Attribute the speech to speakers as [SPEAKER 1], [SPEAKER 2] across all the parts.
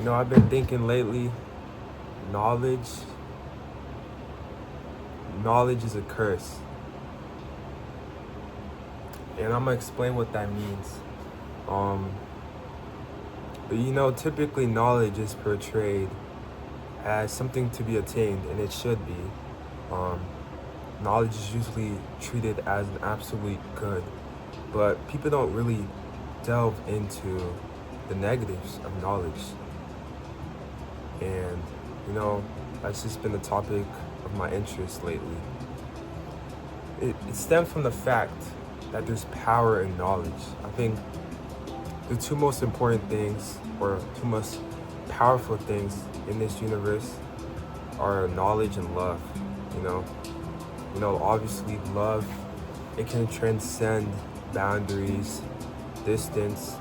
[SPEAKER 1] I've been thinking lately, knowledge, knowledge is a curse. And I'm gonna explain what that means. Um, but typically knowledge is portrayed as something to be attained, and it should be. Um, Knowledge is usually treated as an absolute good, but people don't really delve into the negatives of knowledge. And, that's just been the topic of my interest lately. It stems from the fact that there's power in knowledge. I think the two most important things, or two most powerful things in this universe, are knowledge and love. You know, obviously love, it can transcend boundaries, distance.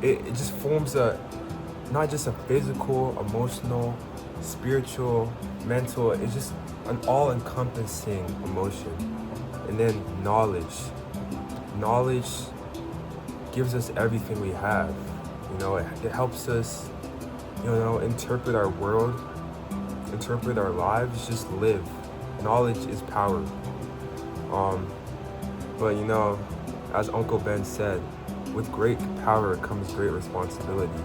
[SPEAKER 1] It just forms not just a physical, emotional, spiritual, mental. It's just an all-encompassing emotion. And then knowledge gives us everything we have. It helps us, interpret our world, interpret our lives, just live. Knowledge is power. Um, but as Uncle Ben said, with great power comes great responsibility.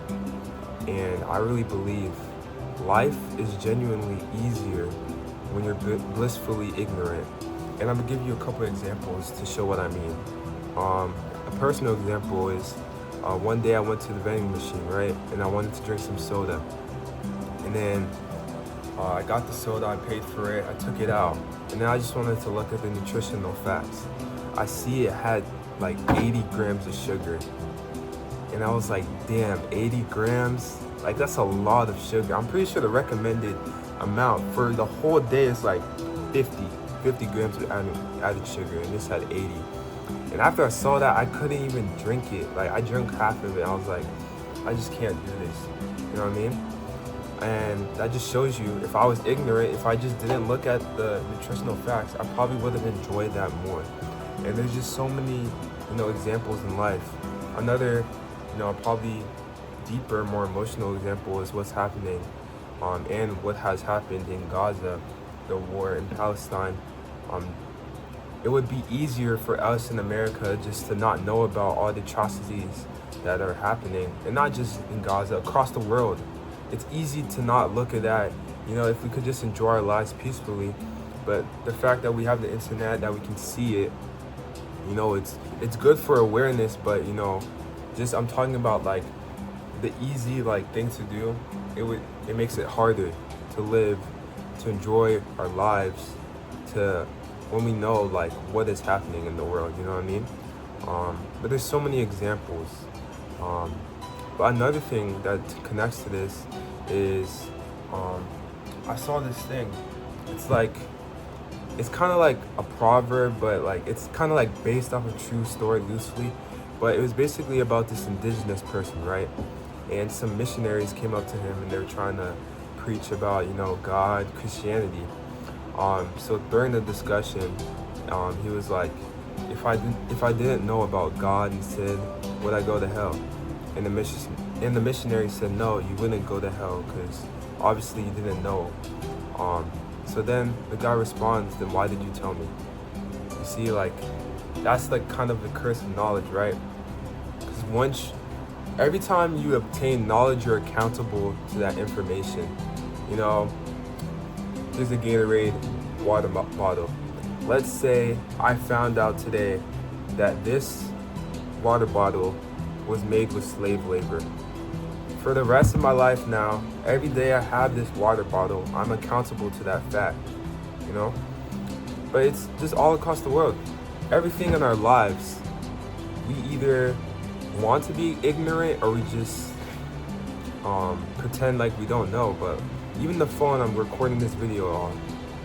[SPEAKER 1] And I really believe life is genuinely easier when you're blissfully ignorant. And I'm gonna give you a couple examples to show what I mean. A personal example is one day I went to the vending machine, right? And I wanted to drink some soda. And then I got the soda, I paid for it, I took it out. And then I just wanted to look at the nutritional facts. I see it had like 80 grams of sugar. And I was like, damn, 80 grams? Like, that's a lot of sugar. I'm pretty sure the recommended amount for the whole day is like 50 grams of added sugar, and this had 80. And after I saw that, I couldn't even drink it. Like, I drank half of it. I was like, I just can't do this. You know what I mean? And that just shows you, if I was ignorant, if I just didn't look at the nutritional facts, I probably would have enjoyed that more. And there's just so many, examples in life. Another, probably deeper, more emotional example is what's happening and what has happened in Gaza, the war in Palestine. It would be easier for us in America just to not know about all the atrocities that are happening, and not just in Gaza, across the world. It's easy to not look at that, if we could just enjoy our lives peacefully. But the fact that we have the internet, that we can see it, it's good for awareness, but just I'm talking about like the easy thing to do. It makes it harder to live, to enjoy our lives, to when we know like what is happening in the world, you know what I mean? But there's so many examples. But another thing that connects to this is I saw this thing. It's kind of like a proverb, but like it's kind of like based off a true story loosely. But it was basically about this indigenous person, right? And some missionaries came up to him and they were trying to preach about, God, Christianity. So during the discussion, he was like, if I didn't know about God and sin, would I go to hell? And the missionary said, no, you wouldn't go to hell because obviously you didn't know. So then the guy responds, then why did you tell me? You see, like, that's like kind of the curse of knowledge, right? Because every time you obtain knowledge, you're accountable to that information. There's a Gatorade water bottle. Let's say I found out today that this water bottle was made with slave labor. For the rest of my life now, every day I have this water bottle, I'm accountable to that fact, But it's just all across the world. Everything in our lives, we either want to be ignorant or we just pretend like we don't know. But even the phone I'm recording this video on,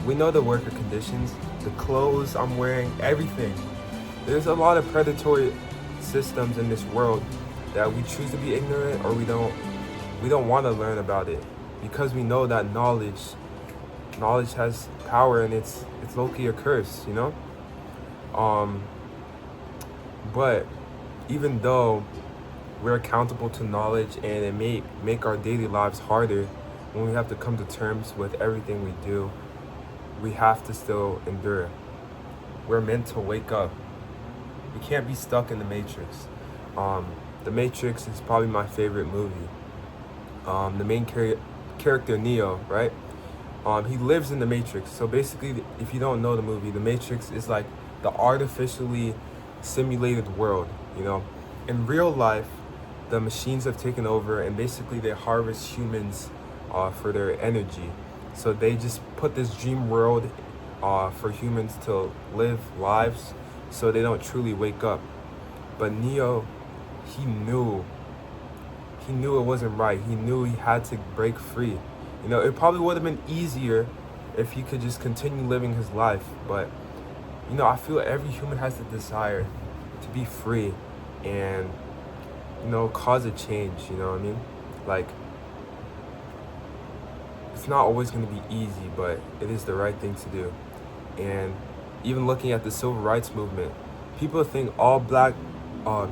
[SPEAKER 1] we know the worker conditions, the clothes I'm wearing, everything. There's a lot of predatory systems in this world that we choose to be ignorant, or we don't want to learn about it because we know that knowledge has power, and it's low-key a curse, But even though we're accountable to knowledge, and it may make our daily lives harder when we have to come to terms with everything we do. We have to still endure. We're meant to wake up. We can't be stuck in the Matrix. The Matrix is probably my favorite movie. The main character, Neo, right? He lives in the Matrix. So basically, if you don't know the movie, the Matrix is like the artificially simulated world, you know? In real life, the machines have taken over, and basically they harvest humans for their energy. So they just put this dream world for humans to live lives so they don't truly wake up. But Neo, he knew it wasn't right. He knew he had to break free. You know, it probably would have been easier if he could just continue living his life. But, you know, I feel every human has the desire to be free and, you know, cause a change, you know what I mean? Like, it's not always going to be easy, but it is the right thing to do. And even looking at the civil rights movement, people think all black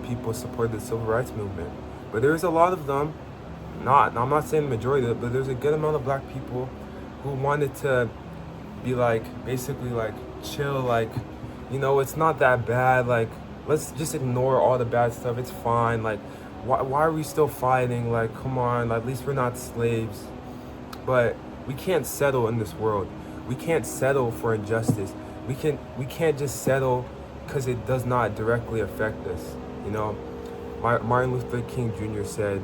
[SPEAKER 1] people support the civil rights movement. But there's a lot of them, I'm not saying the majority, but there's a good amount of black people who wanted to be like, basically like chill, like, you know, it's not that bad, like, let's just ignore all the bad stuff, it's fine, like, why are we still fighting, like, come on, at least we're not slaves. But we can't settle in this world. We can't settle for injustice. We can't just settle because it does not directly affect us, you know? Martin Luther King Jr. said,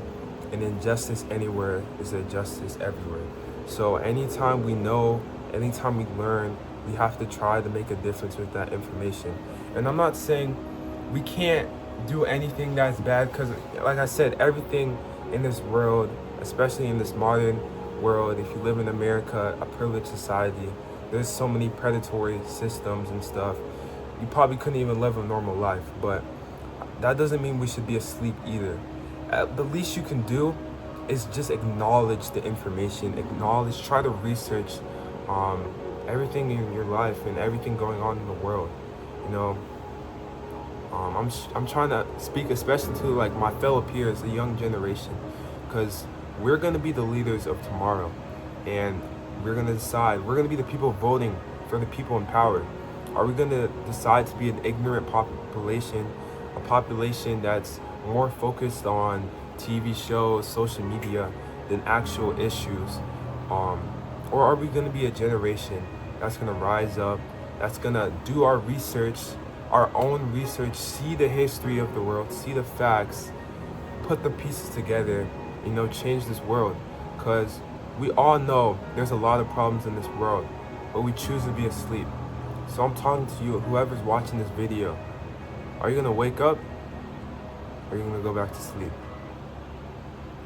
[SPEAKER 1] an injustice anywhere is a justice everywhere. So anytime we know, anytime we learn, we have to try to make a difference with that information. And I'm not saying we can't do anything that's bad, because like I said, everything in this world, especially in this modern world, if you live in America, a privileged society, there's so many predatory systems and stuff. You probably couldn't even live a normal life, but that doesn't mean we should be asleep either. The least you can do is just acknowledge the information, try to research everything in your life and everything going on in the world. You know, I'm trying to speak especially to like my fellow peers, the young generation, because we're gonna be the leaders of tomorrow, and we're gonna decide. We're gonna be the people voting for the people in power. Are we gonna decide to be an ignorant population, a population that's more focused on TV shows, social media, than actual issues? Or are we going to be a generation that's going to rise up, that's going to do our research, our own research, see the history of the world, see the facts, put the pieces together, you know, change this world? Because we all know there's a lot of problems in this world, but we choose to be asleep. So I'm talking to you, whoever's watching this video. Are you going to wake up? Or are you going to go back to sleep?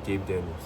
[SPEAKER 1] Gabe Daniels.